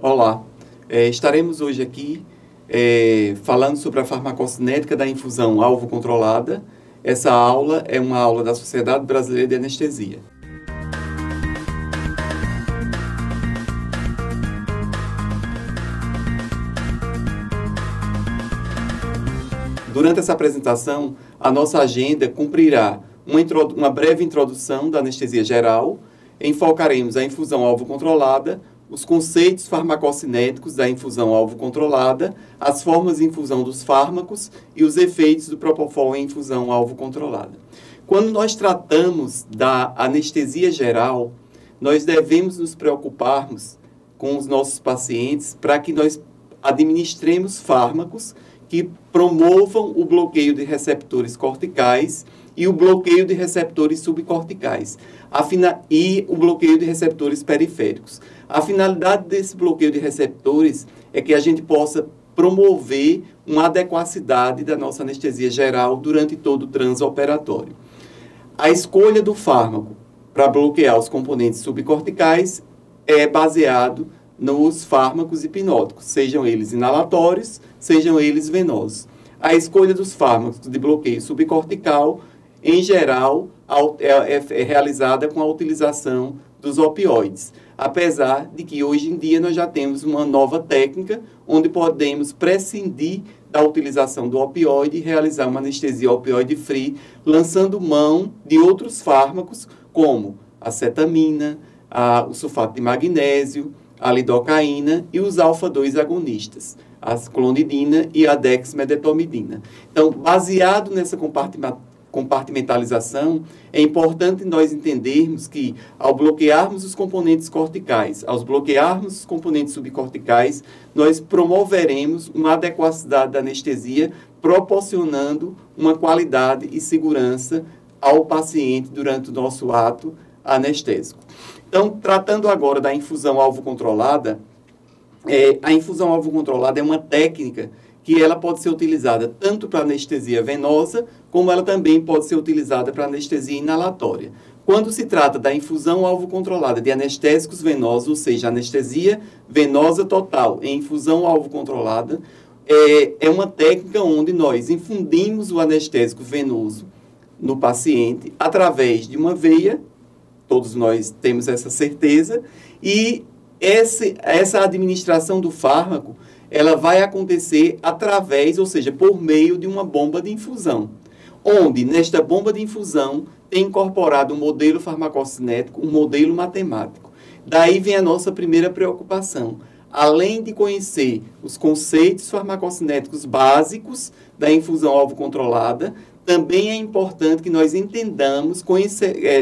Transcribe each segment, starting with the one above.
Olá, estaremos hoje aqui falando sobre a farmacocinética da infusão alvo controlada. Essa aula é uma aula da Sociedade Brasileira de Anestesia. Durante essa apresentação, a nossa agenda cumprirá uma breve introdução da anestesia geral, enfocaremos a infusão alvo controlada, os conceitos farmacocinéticos da infusão alvo controlada, as formas de infusão dos fármacos e os efeitos do Propofol em infusão alvo controlada. Quando nós tratamos da anestesia geral, nós devemos nos preocuparmos com os nossos pacientes para que nós administremos fármacos que promovam o bloqueio de receptores corticais e o bloqueio de receptores subcorticais e o bloqueio de receptores periféricos. A finalidade desse bloqueio de receptores é que a gente possa promover uma adequacidade da nossa anestesia geral durante todo o transoperatório. A escolha do fármaco para bloquear os componentes subcorticais é baseado nos fármacos hipnóticos, sejam eles inalatórios, sejam eles venosos. A escolha dos fármacos de bloqueio subcortical, em geral, é realizada com a utilização dos opioides. Apesar de que hoje em dia nós já temos uma nova técnica onde podemos prescindir da utilização do opioide e realizar uma anestesia opioide-free, lançando mão de outros fármacos como a cetamina, o sulfato de magnésio, a lidocaína e os alfa-2 agonistas, a clonidina e a dexmedetomidina. Então, baseado nessa compartimentalização, é importante nós entendermos que, ao bloquearmos os componentes corticais, ao bloquearmos os componentes subcorticais, nós promoveremos uma adequacidade da anestesia, proporcionando uma qualidade e segurança ao paciente durante o nosso ato anestésico. Então, tratando agora da infusão alvo controlada, a infusão alvo controlada é uma técnica que ela pode ser utilizada tanto para anestesia venosa, como ela também pode ser utilizada para anestesia inalatória. Quando se trata da infusão alvo controlada de anestésicos venosos, ou seja, anestesia venosa total em infusão alvo controlada, é uma técnica onde nós infundimos o anestésico venoso no paciente através de uma veia, todos nós temos essa certeza, e essa administração do fármaco, ela vai acontecer através, ou seja, por meio de uma bomba de infusão, onde nesta bomba de infusão tem incorporado um modelo farmacocinético, um modelo matemático. Daí vem a nossa primeira preocupação. Além de conhecer os conceitos farmacocinéticos básicos da infusão alvo controlada, também é importante que nós entendamos,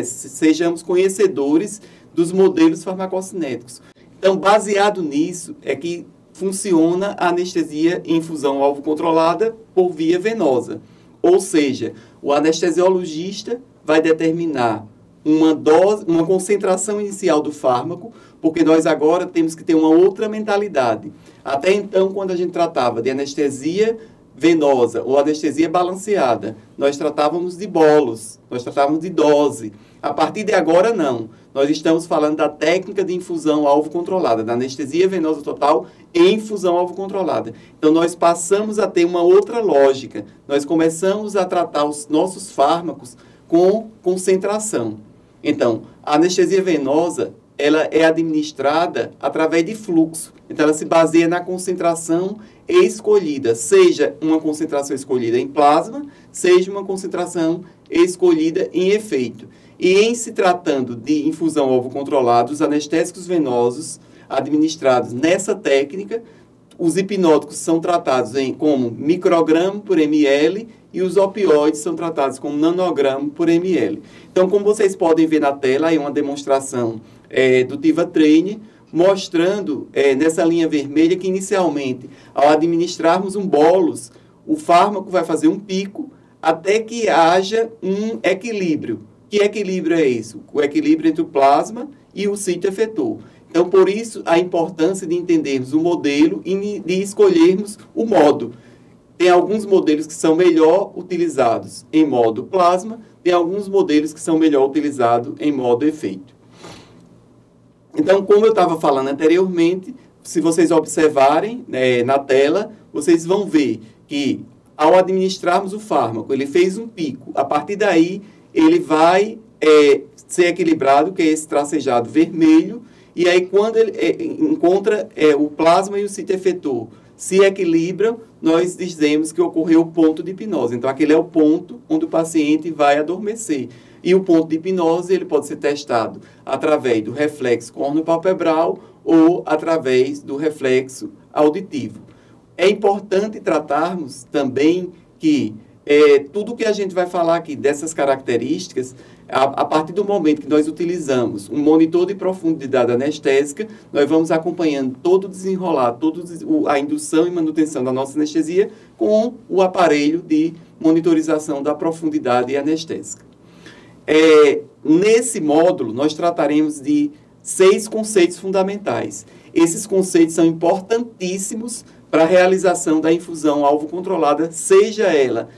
sejamos conhecedores dos modelos farmacocinéticos. Então, baseado nisso, é que funciona a anestesia em infusão alvo controlada por via venosa. Ou seja, o anestesiologista vai determinar uma concentração inicial do fármaco, porque nós agora temos que ter uma outra mentalidade. Até então, quando a gente tratava de anestesia venosa ou anestesia balanceada, nós tratávamos de bolos, nós tratávamos de dose. A partir de agora, não. Nós estamos falando da técnica de infusão alvo controlada, da anestesia venosa total e infusão alvo controlada. Então, nós passamos a ter uma outra lógica. Nós começamos a tratar os nossos fármacos com concentração. Então, a anestesia venosa, ela é administrada através de fluxo. Então, ela se baseia na concentração escolhida, seja uma concentração escolhida em plasma, seja uma concentração escolhida em efeito. E em se tratando de infusão alvo controlada, os anestésicos venosos administrados nessa técnica, os hipnóticos são tratados como micrograma por ml e os opioides são tratados como nanograma por ml. Então, como vocês podem ver na tela, aí uma demonstração do Tivatrane, mostrando nessa linha vermelha que inicialmente, ao administrarmos um bolus, o fármaco vai fazer um pico até que haja um equilíbrio. Que equilíbrio é esse? O equilíbrio entre o plasma e o sítio efetor. Então, por isso, a importância de entendermos o modelo e de escolhermos o modo. Tem alguns modelos que são melhor utilizados em modo plasma, tem alguns modelos que são melhor utilizados em modo efeito. Então, como eu estava falando anteriormente, se vocês observarem na tela, vocês vão ver que ao administrarmos o fármaco, ele fez um pico. A partir daí, ele vai ser equilibrado, que é esse tracejado vermelho, e aí quando ele encontra o plasma e o sítio efetor se equilibram, nós dizemos que ocorreu o ponto de hipnose. Então, aquele é o ponto onde o paciente vai adormecer. E o ponto de hipnose ele pode ser testado através do reflexo corneopalpebral ou através do reflexo auditivo. É importante tratarmos também que tudo que a gente vai falar aqui dessas características, a partir do momento que nós utilizamos um monitor de profundidade anestésica, nós vamos acompanhando todo o desenrolar, a indução e manutenção da nossa anestesia com o aparelho de monitorização da profundidade anestésica. Nesse módulo, nós trataremos de 6 conceitos fundamentais. Esses conceitos são importantíssimos para a realização da infusão alvo controlada, seja ela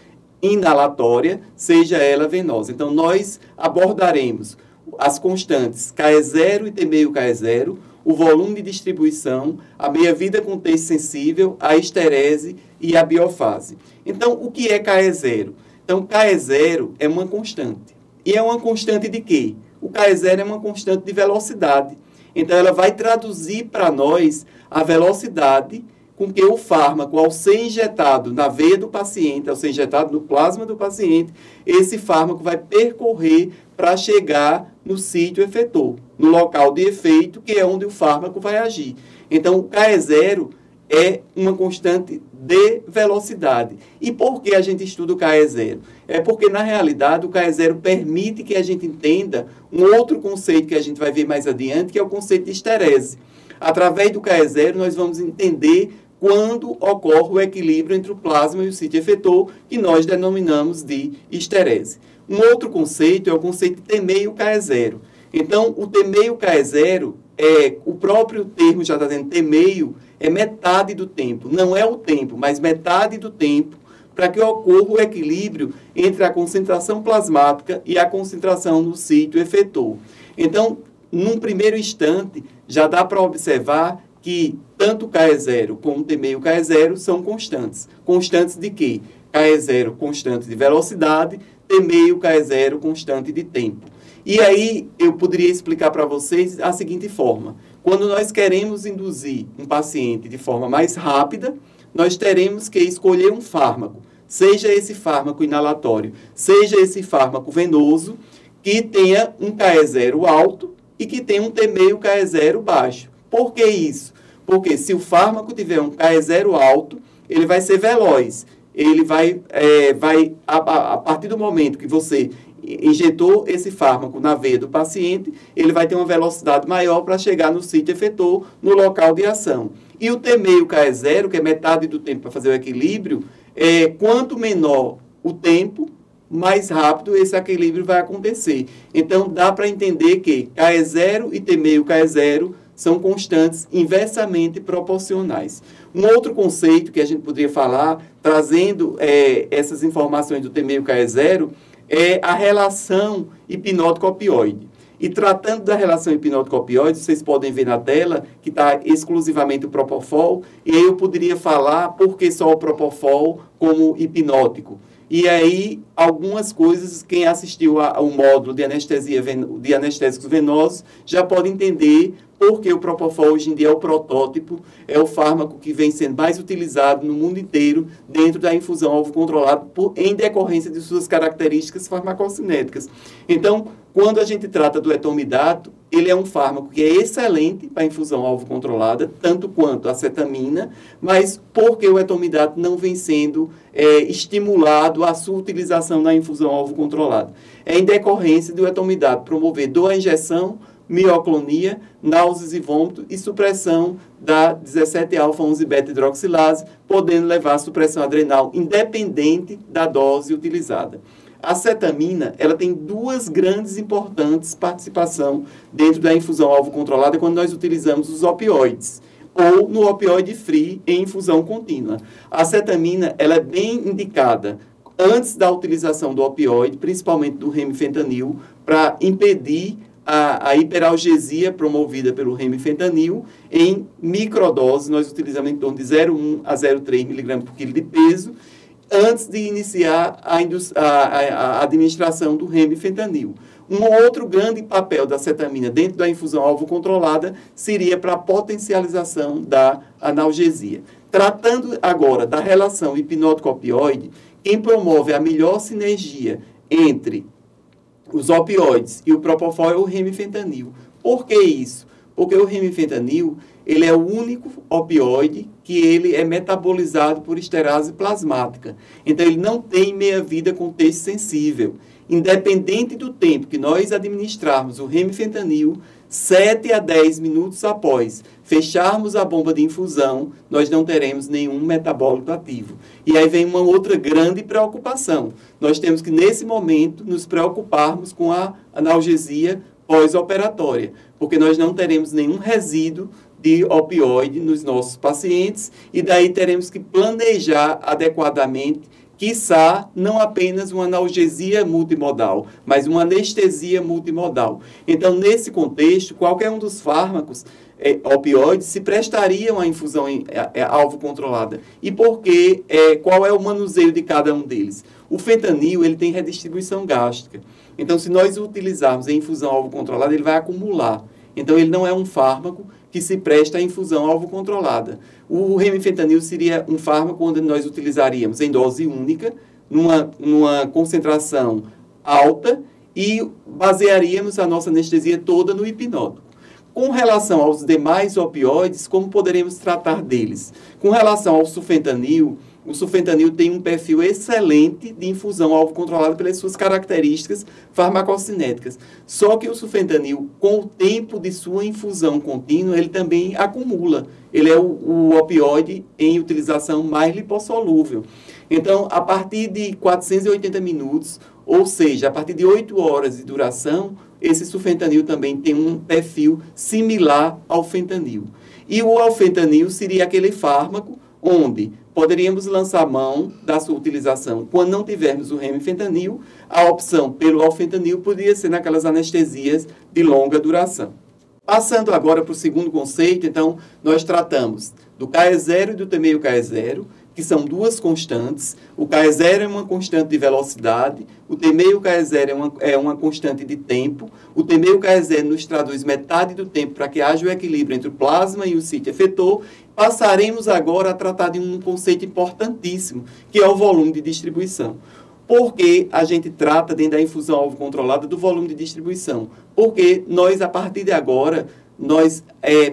inalatória, seja ela venosa. Então, nós abordaremos as constantes KE0 e T meio-KE0, o volume de distribuição, a meia-vida com texto sensível, a esterese e a biofase. Então, o que é KE0? Então, KE0 é uma constante. E é uma constante de quê? O KE0 é uma constante de velocidade. Então, ela vai traduzir para nós a velocidade com que o fármaco, ao ser injetado na veia do paciente, ao ser injetado no plasma do paciente, esse fármaco vai percorrer para chegar no sítio efetor, no local de efeito, que é onde o fármaco vai agir. Então, o KE0 é uma constante de velocidade. E por que a gente estuda o KE0? É porque, na realidade, o KE0 permite que a gente entenda um outro conceito que a gente vai ver mais adiante, que é o conceito de esterese. Através do KE0, nós vamos entender quando ocorre o equilíbrio entre o plasma e o sítio efetor, que nós denominamos de esterese. Um outro conceito é o conceito de T meio-KE0. Então, o T meio-KE0, o próprio termo já está dizendo T meio, é metade do tempo. Não é o tempo, mas metade do tempo para que ocorra o equilíbrio entre a concentração plasmática e a concentração no sítio efetor. Então, num primeiro instante, já dá para observar que tanto o KE0 como o T meio-KE0 são constantes. Constantes de quê? KE0 constante de velocidade, T meio-KE0 constante de tempo. E aí eu poderia explicar para vocês a seguinte forma. Quando nós queremos induzir um paciente de forma mais rápida, nós teremos que escolher um fármaco, seja esse fármaco inalatório, seja esse fármaco venoso, que tenha um KE0 alto e que tenha um T meio-KE0 baixo. Por que isso? Porque se o fármaco tiver um KE0 alto, ele vai ser veloz. Ele a partir do momento que você injetou esse fármaco na veia do paciente, ele vai ter uma velocidade maior para chegar no sítio efetor, no local de ação. E o T meio-KE0, que é metade do tempo para fazer o equilíbrio, quanto menor o tempo, mais rápido esse equilíbrio vai acontecer. Então, dá para entender que KE0 e T meio-KE0 são constantes inversamente proporcionais. Um outro conceito que a gente poderia falar, trazendo essas informações do T meio-KE0, é a relação hipnótico-opioide. E tratando da relação hipnótico-opioide, vocês podem ver na tela que está exclusivamente o Propofol, e aí eu poderia falar por que só o Propofol como hipnótico. E aí, algumas coisas, quem assistiu ao módulo de anestesia de anestésicos venosos já pode entender porque o Propofol hoje em dia é o protótipo, é o fármaco que vem sendo mais utilizado no mundo inteiro dentro da infusão alvo controlado em decorrência de suas características farmacocinéticas. Então, quando a gente trata do etomidato, ele é um fármaco que é excelente para infusão alvo controlada, tanto quanto a cetamina, mas porque o etomidato não vem sendo estimulado a sua utilização na infusão alvo controlada. É em decorrência do etomidato promover dor à injeção, mioclonia, náuseas e vômito e supressão da 17-alfa-1-beta-hidroxilase, podendo levar à supressão adrenal independente da dose utilizada. A cetamina, ela tem duas grandes e importantes participação dentro da infusão alvo controlada quando nós utilizamos os opioides ou no opioide free em infusão contínua. A cetamina, ela é bem indicada antes da utilização do opioide, principalmente do remifentanil, para impedir a hiperalgesia promovida pelo remifentanil em microdose. Nós utilizamos em torno de 0,1 a 0,3 mg por quilo de peso, antes de iniciar a administração do remifentanil. Um outro grande papel da cetamina dentro da infusão alvo controlada seria para a potencialização da analgesia. Tratando agora da relação hipnótico-opioide, quem promove a melhor sinergia entre os opioides e o propofol é o remifentanil. Por que isso? Porque o remifentanil, ele é o único opioide que ele é metabolizado por esterase plasmática. Então, ele não tem meia-vida com texto sensível. Independente do tempo que nós administrarmos o remifentanil, 7 a 10 minutos após fecharmos a bomba de infusão, nós não teremos nenhum metabólito ativo. E aí vem uma outra grande preocupação. Nós temos que, nesse momento, nos preocuparmos com a analgesia pós-operatória, porque nós não teremos nenhum resíduo de opioide nos nossos pacientes e daí teremos que planejar adequadamente, quiçá não apenas uma analgesia multimodal, mas uma anestesia multimodal. Então, nesse contexto, qualquer um dos fármacos opioides se prestariam à infusão alvo controlada. E por quê? Qual é o manuseio de cada um deles? O fentanil, ele tem redistribuição gástrica. Então, se nós utilizarmos em infusão alvo controlada, ele vai acumular. Então, ele não é um fármaco que se presta à infusão alvo controlada. O remifentanil seria um fármaco onde nós utilizaríamos em dose única, numa concentração alta, e basearíamos a nossa anestesia toda no hipnótico. Com relação aos demais opioides, como poderemos tratar deles? Com relação ao sulfentanil, o sulfentanil tem um perfil excelente de infusão alvo controlada pelas suas características farmacocinéticas. Só que o sulfentanil, com o tempo de sua infusão contínua, ele também acumula. Ele é o opioide em utilização mais lipossolúvel. Então, a partir de 480 minutos, ou seja, a partir de 8 horas de duração, esse sulfentanil também tem um perfil similar ao fentanil. E o alfentanil seria aquele fármaco onde poderíamos lançar mão da sua utilização quando não tivermos o remifentanil. A opção pelo alfentanil poderia ser naquelas anestesias de longa duração. Passando agora para o segundo conceito, então, nós tratamos do KE0 e do T-meio KE0, que são duas constantes. O KE0 é uma constante de velocidade, o T-meio KE0 é uma constante de tempo. O T-meio KE0 nos traduz metade do tempo para que haja o equilíbrio entre o plasma e o sítio efetor. Passaremos agora a tratar de um conceito importantíssimo, que é o volume de distribuição. Por que a gente trata, dentro da infusão alvo controlada, do volume de distribuição? Porque nós, a partir de agora, nós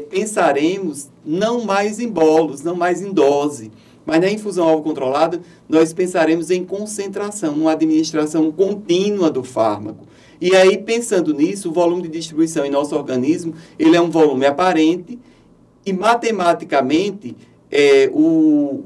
pensaremos não mais em bolos, não mais em dose, mas na infusão alvo controlada, nós pensaremos em concentração, numa administração contínua do fármaco. E aí, pensando nisso, o volume de distribuição em nosso organismo, ele é um volume aparente e, matematicamente, o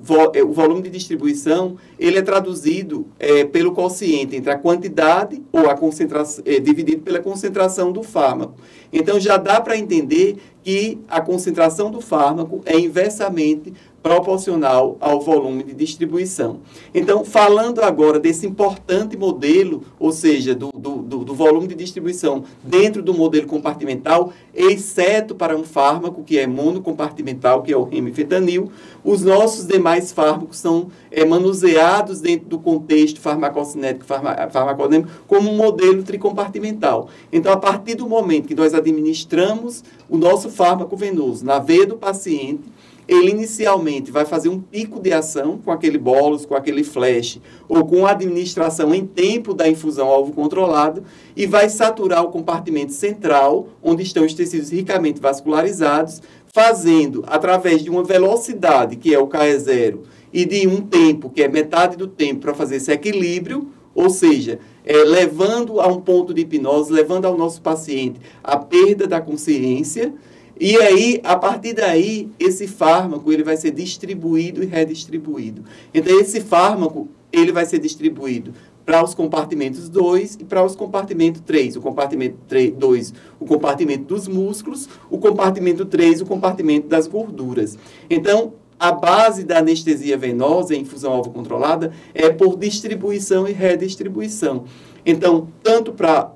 volume de distribuição, ele é traduzido pelo quociente entre a quantidade ou a concentração, dividido pela concentração do fármaco. Então, já dá para entender que a concentração do fármaco é inversamente proporcional ao volume de distribuição. Então, falando agora desse importante modelo, ou seja, do volume de distribuição dentro do modelo compartimental, exceto para um fármaco que é monocompartimental, que é o remifentanil, os nossos demais fármacos são manuseados dentro do contexto farmacocinético, farmacodinâmico, como um modelo tricompartimental. Então, a partir do momento que nós administramos o nosso fármaco venoso na veia do paciente, ele inicialmente vai fazer um pico de ação com aquele bolus, com aquele flash, ou com a administração em tempo da infusão alvo controlado, e vai saturar o compartimento central, onde estão os tecidos ricamente vascularizados, fazendo, através de uma velocidade, que é o KE0, e de um tempo, que é metade do tempo, para fazer esse equilíbrio, ou seja, levando a um ponto de hipnose, levando ao nosso paciente a perda da consciência. E aí, a partir daí, esse fármaco ele vai ser distribuído e redistribuído. Então, esse fármaco ele vai ser distribuído para os compartimentos 2 e para os compartimentos 3. O compartimento 2, o compartimento dos músculos, o compartimento 3, o compartimento das gorduras. Então, a base da anestesia venosa em infusão alvo controlada é por distribuição e redistribuição. Então, tanto para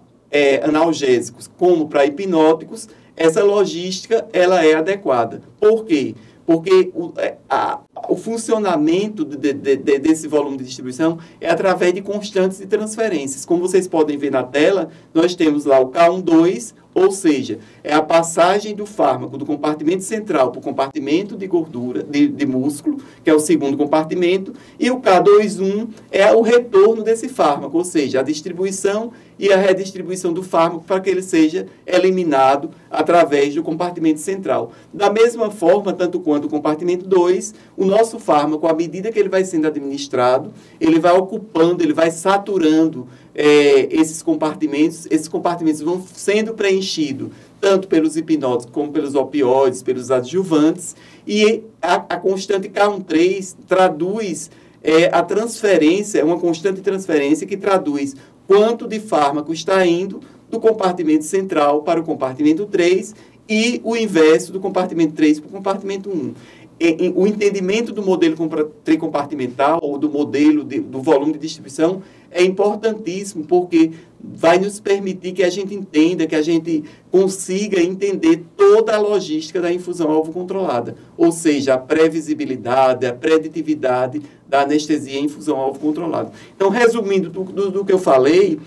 analgésicos como para hipnóticos, essa logística ela é adequada. Por quê? Porque o funcionamento desse volume de distribuição é através de constantes de transferências. Como vocês podem ver na tela, nós temos lá o K12, ou seja, é a passagem do fármaco do compartimento central para o compartimento de gordura, de músculo, que é o segundo compartimento, e o K21 é o retorno desse fármaco, ou seja, a distribuição e a redistribuição do fármaco para que ele seja eliminado através do compartimento central. Da mesma forma, tanto quanto o compartimento 2, o nosso fármaco, à medida que ele vai sendo administrado, ele vai ocupando, ele vai saturando esses compartimentos vão sendo preenchidos tanto pelos hipnóticos como pelos opioides, pelos adjuvantes, e a constante K13 traduz a transferência, uma constante transferência que traduz quanto de fármaco está indo do compartimento central para o compartimento 3 e o inverso do compartimento 3 para o compartimento 1. O entendimento do modelo tricompartimental ou do modelo do volume de distribuição é importantíssimo, porque vai nos permitir que a gente entenda, que a gente consiga entender toda a logística da infusão alvo controlada, ou seja, a previsibilidade, a preditividade da anestesia em infusão alvo controlada. Então, resumindo do que eu falei,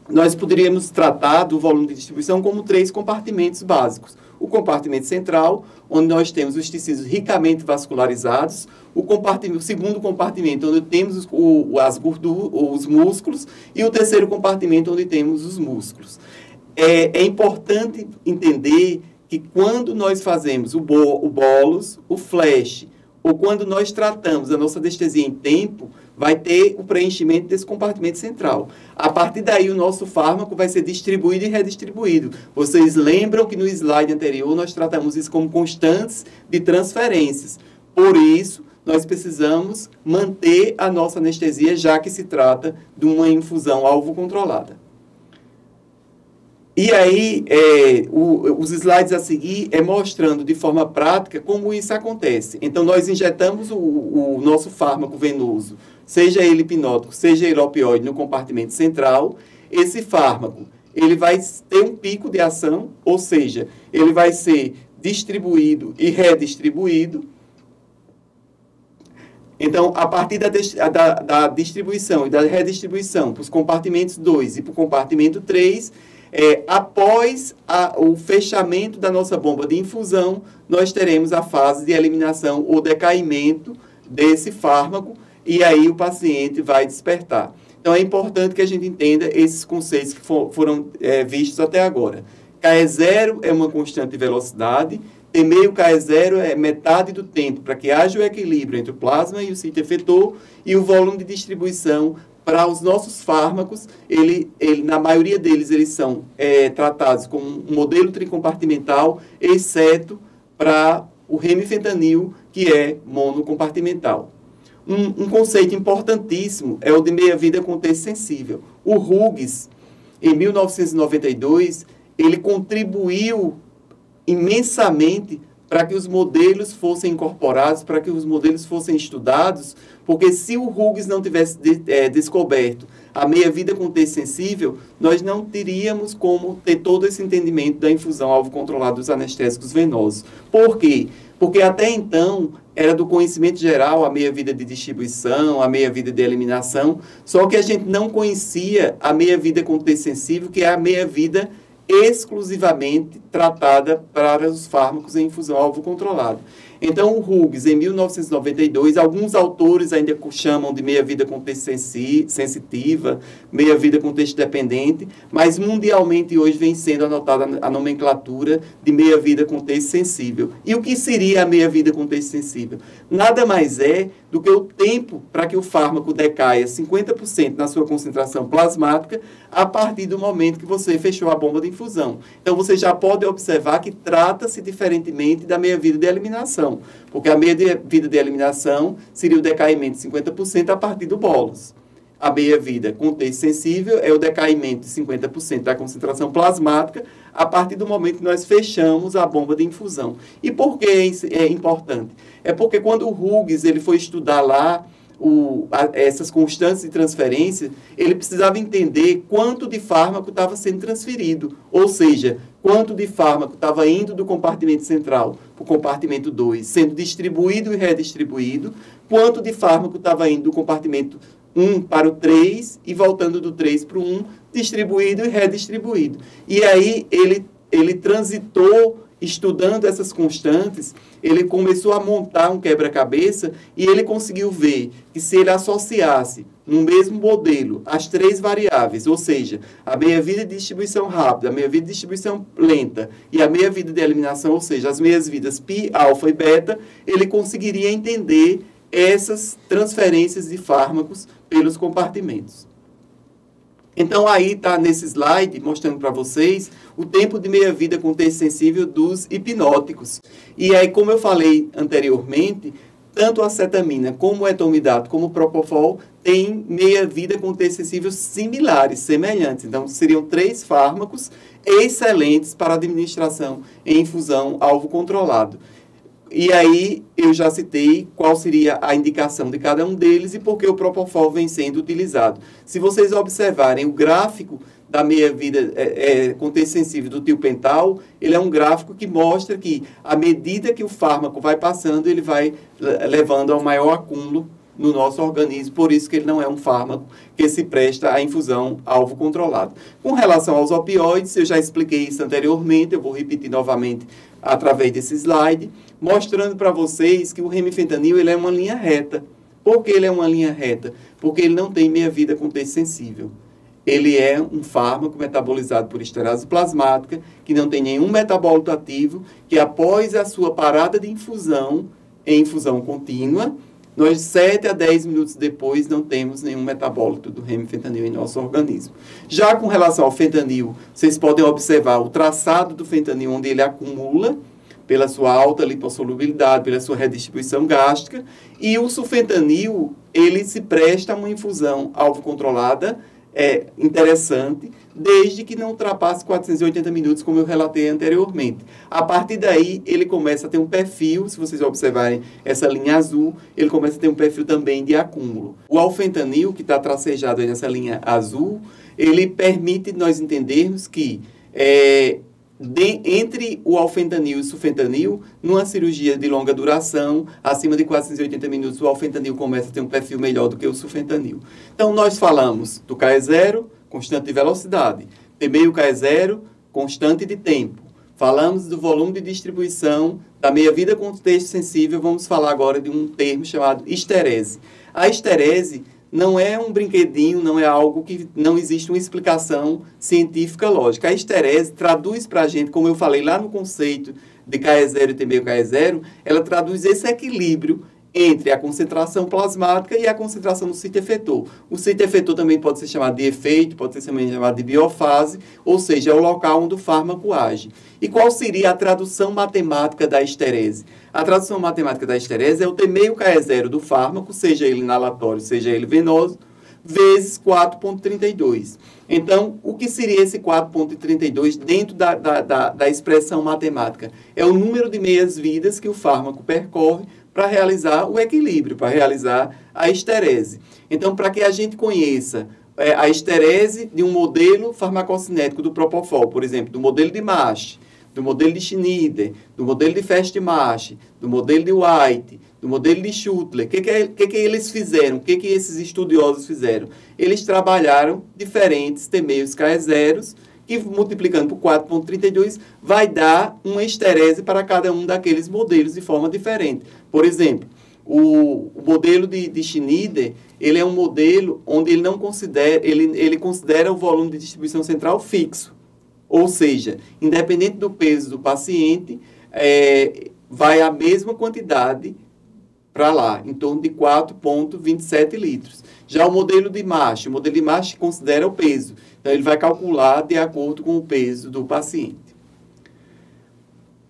nós poderíamos tratar do volume de distribuição como 3 compartimentos básicos. O compartimento central, onde nós temos os tecidos ricamente vascularizados, o segundo compartimento, onde temos as gorduras, os músculos, e o terceiro compartimento, onde temos os músculos. É importante entender que quando nós fazemos o bolus, o flash, ou quando nós tratamos a nossa anestesia em tempo, vai ter o preenchimento desse compartimento central. A partir daí, o nosso fármaco vai ser distribuído e redistribuído. Vocês lembram que no slide anterior nós tratamos isso como constantes de transferências. Por isso, nós precisamos manter a nossa anestesia, já que se trata de uma infusão alvo controlada. E aí, os slides a seguir mostrando de forma prática como isso acontece. Então, nós injetamos o nosso fármaco venoso, seja ele hipnótico, seja ele opioide, no compartimento central. Esse fármaco, ele vai ter um pico de ação, ou seja, ele vai ser distribuído e redistribuído. Então, a partir da distribuição e da redistribuição para os compartimentos 2 e para o compartimento 3, após o fechamento da nossa bomba de infusão, nós teremos a fase de eliminação ou decaimento desse fármaco, e aí o paciente vai despertar. Então, é importante que a gente entenda esses conceitos que foram vistos até agora. KE0 é uma constante de velocidade, T meio KE0 é metade do tempo para que haja o equilíbrio entre o plasma e o sítio efetor, e o volume de distribuição para os nossos fármacos, na maioria deles, eles são tratados com um modelo tricompartimental, exceto para o remifentanil, que é monocompartimental. Um conceito importantíssimo é o de meia-vida contexto sensível. O Hughes, em 1992, ele contribuiu imensamente para que os modelos fossem incorporados, para que os modelos fossem estudados, porque se o Hughes não tivesse descoberto a meia-vida contexto sensível, nós não teríamos como ter todo esse entendimento da infusão alvo controlada dos anestésicos venosos. Por quê? Porque até então era do conhecimento geral a meia-vida de distribuição, a meia-vida de eliminação, só que a gente não conhecia a meia-vida contexto sensível, que é a meia-vida exclusivamente tratada para os fármacos em infusão alvo controlado. Então, o Hughes, em 1992, alguns autores ainda chamam de meia-vida contexto sensitiva, meia-vida contexto dependente, mas mundialmente hoje vem sendo anotada a nomenclatura de meia-vida contexto sensível. E o que seria a meia-vida contexto sensível? Nada mais é do que o tempo para que o fármaco decaia 50% na sua concentração plasmática a partir do momento que você fechou a bomba de infusão. Então, você já pode observar que trata-se diferentemente da meia-vida de eliminação, porque a meia-vida de eliminação seria o decaimento de 50% a partir do bolus. A meia-vida contexto sensível é o decaimento de 50% da concentração plasmática a partir do momento que nós fechamos a bomba de infusão. E por que isso é importante? É porque quando o Hughes ele foi estudar lá essas constantes de transferência, ele precisava entender quanto de fármaco estava sendo transferido, ou seja, quanto de fármaco estava indo do compartimento central para o compartimento 2, sendo distribuído e redistribuído, quanto de fármaco estava indo do compartimento 1 para o 3 e voltando do 3 para o 1, distribuído e redistribuído. E aí ele transitou, estudando essas constantes, ele começou a montar um quebra-cabeça e ele conseguiu ver que se ele associasse no mesmo modelo as 3 variáveis, ou seja, a meia-vida de distribuição rápida, a meia-vida de distribuição lenta e a meia-vida de eliminação, ou seja, as meias-vidas π, alfa e beta, ele conseguiria entender essas transferências de fármacos pelos compartimentos. Então, aí está nesse slide, mostrando para vocês, o tempo de meia-vida com texto sensível dos hipnóticos. E aí, como eu falei anteriormente, tanto a acetamina, como o etomidato, como o propofol, têm meia-vida com texto sensível similares, semelhantes. Então, seriam 3 fármacos excelentes para administração em infusão alvo controlado. E aí, eu já citei qual seria a indicação de cada um deles e por que o propofol vem sendo utilizado. Se vocês observarem o gráfico da meia-vida com texto sensível do tiopental, ele é um gráfico que mostra que, à medida que o fármaco vai passando, ele vai levando ao maior acúmulo no nosso organismo, por isso que ele não é um fármaco que se presta à infusão alvo controlado. Com relação aos opioides, eu já expliquei isso anteriormente, eu vou repetir novamente através desse slide, mostrando para vocês que o remifentanil ele é uma linha reta. Por que ele é uma linha reta? Porque ele não tem meia-vida com texto sensível. Ele é um fármaco metabolizado por esterase plasmática, que não tem nenhum metabólito ativo, que após a sua parada de infusão, em infusão contínua, nós 7 a 10 minutos depois não temos nenhum metabólito do remifentanil em nosso organismo. Já com relação ao fentanil, vocês podem observar o traçado do fentanil, onde ele acumula pela sua alta lipossolubilidade, pela sua redistribuição gástrica, e o sulfentanil, ele se presta a uma infusão alvo controlada, interessante, desde que não ultrapasse 480 minutos, como eu relatei anteriormente. A partir daí, ele começa a ter um perfil, se vocês observarem essa linha azul, ele começa a ter um perfil também de acúmulo. O alfentanil, que está tracejado aí nessa linha azul, ele permite nós entendermos que entre o alfentanil e o sulfentanil, numa cirurgia de longa duração, acima de 480 minutos, o alfentanil começa a ter um perfil melhor do que o sulfentanil. Então, nós falamos do KE0, constante de velocidade, T-meio KE0, constante de tempo. Falamos do volume de distribuição, da meia-vida com texto sensível, vamos falar agora de um termo chamado esterese. A esterese não é um brinquedinho, não é algo que não existe uma explicação científica lógica. A esterese traduz para a gente, como eu falei lá no conceito de KE0 e T-meio KE0, ela traduz esse equilíbrio entre a concentração plasmática e a concentração do sítio efetor. O sítio efetor também pode ser chamado de efeito, pode ser também chamado de biofase, ou seja, é o local onde o fármaco age. E qual seria a tradução matemática da esterese? A tradução matemática da esterese é o T-meio KE0 do fármaco, seja ele inalatório, seja ele venoso, vezes 4,32. Então, o que seria esse 4,32 dentro da expressão matemática? É o número de meias-vidas que o fármaco percorre para realizar o equilíbrio, para realizar a esterese. Então, para que a gente conheça a esterese de um modelo farmacocinético do propofol, por exemplo, do modelo de Mash, do modelo de Schneider, do modelo de Fast-Mash, do modelo de White, do modelo de Schutler, o que eles fizeram? O que esses estudiosos fizeram? Eles trabalharam diferentes T-meios KE0s, que multiplicando por 4,32 vai dar uma esterese para cada um daqueles modelos de forma diferente. Por exemplo, o modelo de Schneider, ele é um modelo onde ele não considera, ele considera o volume de distribuição central fixo. Ou seja, independente do peso do paciente, vai a mesma quantidade para lá, em torno de 4,27 litros. Já o modelo de Mash considera o peso. Então, ele vai calcular de acordo com o peso do paciente.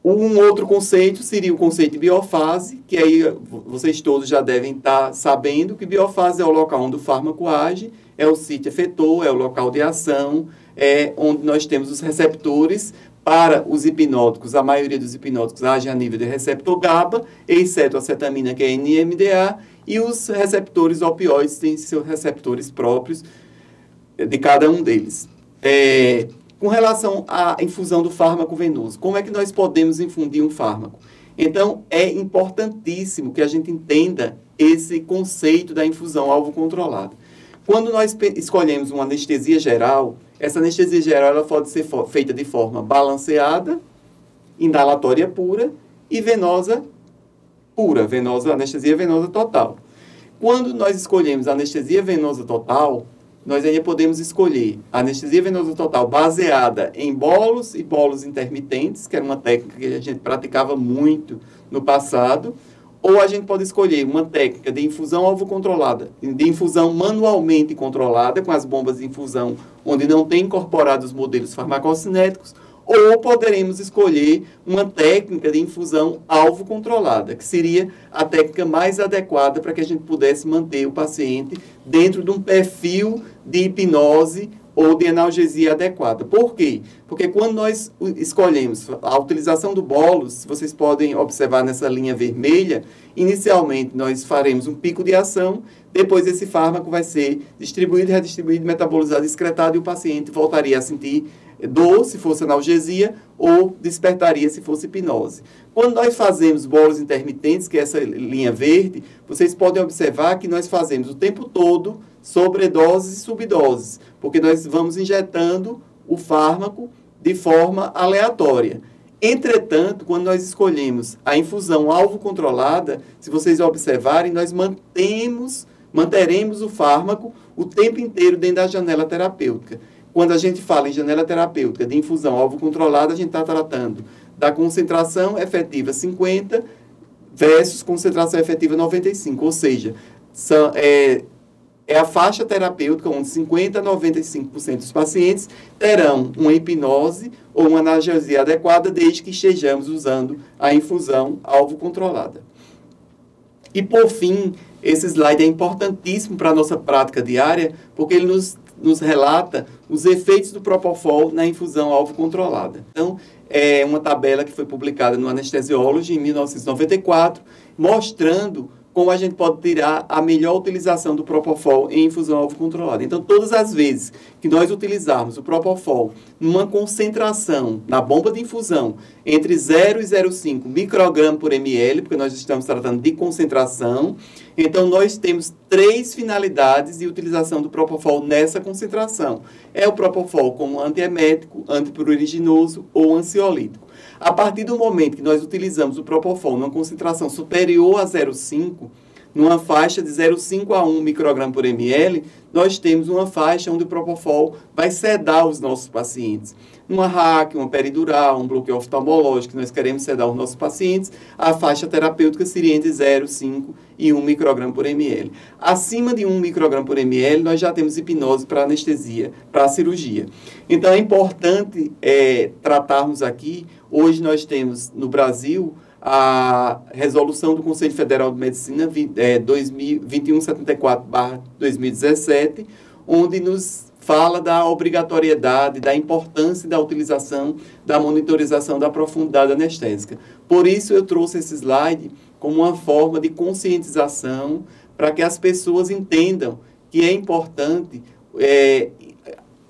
Um outro conceito seria o conceito de biofase, que aí vocês todos já devem estar sabendo que biofase é o local onde o fármaco age, é o sítio efetor, é o local de ação, é onde nós temos os receptores. Para os hipnóticos, a maioria dos hipnóticos age a nível de receptor GABA, exceto a acetamina, que é NMDA, e os receptores opioides têm seus receptores próprios de cada um deles. Com relação à infusão do fármaco venoso, como é que nós podemos infundir um fármaco? Então, é importantíssimo que a gente entenda esse conceito da infusão alvo controlada. Quando nós escolhemos uma anestesia geral, essa anestesia geral ela pode ser feita de forma balanceada, inalatória pura e venosa pura, anestesia venosa total. Quando nós escolhemos a anestesia venosa total, nós ainda podemos escolher a anestesia venosa total baseada em bolos e bolos intermitentes, que era uma técnica que a gente praticava muito no passado, ou a gente pode escolher uma técnica de infusão alvo controlada, de infusão manualmente controlada, com as bombas de infusão onde não tem incorporado os modelos farmacocinéticos, ou poderemos escolher uma técnica de infusão alvo controlada, que seria a técnica mais adequada para que a gente pudesse manter o paciente dentro de um perfil de hipnose ou de analgesia adequada. Por quê? Porque quando nós escolhemos a utilização do bolos, vocês podem observar nessa linha vermelha, inicialmente nós faremos um pico de ação, depois esse fármaco vai ser distribuído, redistribuído, metabolizado, excretado e o paciente voltaria a sentir dor, se fosse analgesia, ou despertaria, se fosse hipnose. Quando nós fazemos bolos intermitentes, que é essa linha verde, vocês podem observar que nós fazemos o tempo todo sobredoses e subdoses, porque nós vamos injetando o fármaco de forma aleatória. Entretanto, quando nós escolhemos a infusão alvo controlada, se vocês observarem, nós manteremos o fármaco o tempo inteiro dentro da janela terapêutica. Quando a gente fala em janela terapêutica de infusão alvo controlada, a gente está tratando da concentração efetiva 50 versus concentração efetiva 95, ou seja, é a faixa terapêutica onde 50% a 95% dos pacientes terão uma hipnose ou uma analgesia adequada desde que estejamos usando a infusão alvo controlada. E, por fim, esse slide é importantíssimo para a nossa prática diária, porque ele nos relata os efeitos do Propofol na infusão alvo controlada. Então, é uma tabela que foi publicada no Anesthesiology em 1994, mostrando como a gente pode tirar a melhor utilização do Propofol em infusão alvo controlada. Então, todas as vezes que nós utilizarmos o Propofol numa concentração na bomba de infusão entre 0 e 0,5 micrograma por ml, porque nós estamos tratando de concentração, então nós temos 3 finalidades de utilização do Propofol nessa concentração. É o Propofol como antiemético, antipruriginoso ou ansiolítico. A partir do momento que nós utilizamos o Propofol numa concentração superior a 0,5, numa faixa de 0,5 a 1 micrograma por ml, nós temos uma faixa onde o Propofol vai sedar os nossos pacientes. Numa RAC, uma peridural, um bloqueio oftalmológico, nós queremos sedar os nossos pacientes, a faixa terapêutica seria entre 0,5 e 1 micrograma por ml. Acima de 1 micrograma por ml, nós já temos hipnose para anestesia, para a cirurgia. Então, é importante tratarmos aqui. Hoje nós temos no Brasil a resolução do Conselho Federal de Medicina 2174/2017, onde nos fala da obrigatoriedade, da importância da utilização da monitorização da profundidade anestésica. Por isso eu trouxe esse slide como uma forma de conscientização para que as pessoas entendam que é importante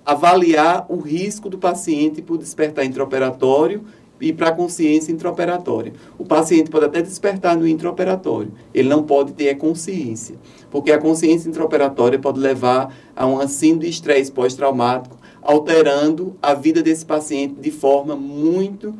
avaliar o risco do paciente por despertar intraoperatório e para a consciência intraoperatória. O paciente pode até despertar no intraoperatório, ele não pode ter a consciência, porque a consciência intraoperatória pode levar a uma síndrome de estresse pós-traumático, alterando a vida desse paciente de forma muito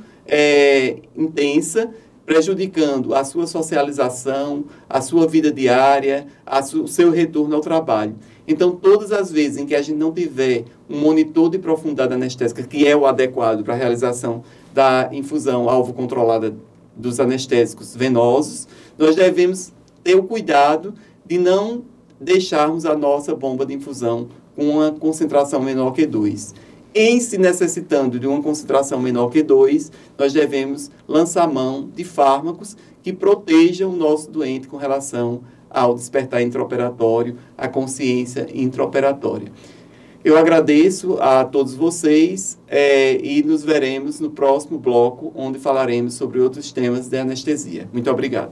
intensa, prejudicando a sua socialização, a sua vida diária, o seu retorno ao trabalho. Então, todas as vezes em que a gente não tiver um monitor de profundidade anestésica, que é o adequado para a realização da infusão alvo controlada dos anestésicos venosos, nós devemos ter o cuidado de não deixarmos a nossa bomba de infusão com uma concentração menor que 2. Em se necessitando de uma concentração menor que 2, nós devemos lançar mão de fármacos que protejam o nosso doente com relação ao despertar intraoperatório, à consciência intraoperatória. Eu agradeço a todos vocês e nos veremos no próximo bloco, onde falaremos sobre outros temas de anestesia. Muito obrigado.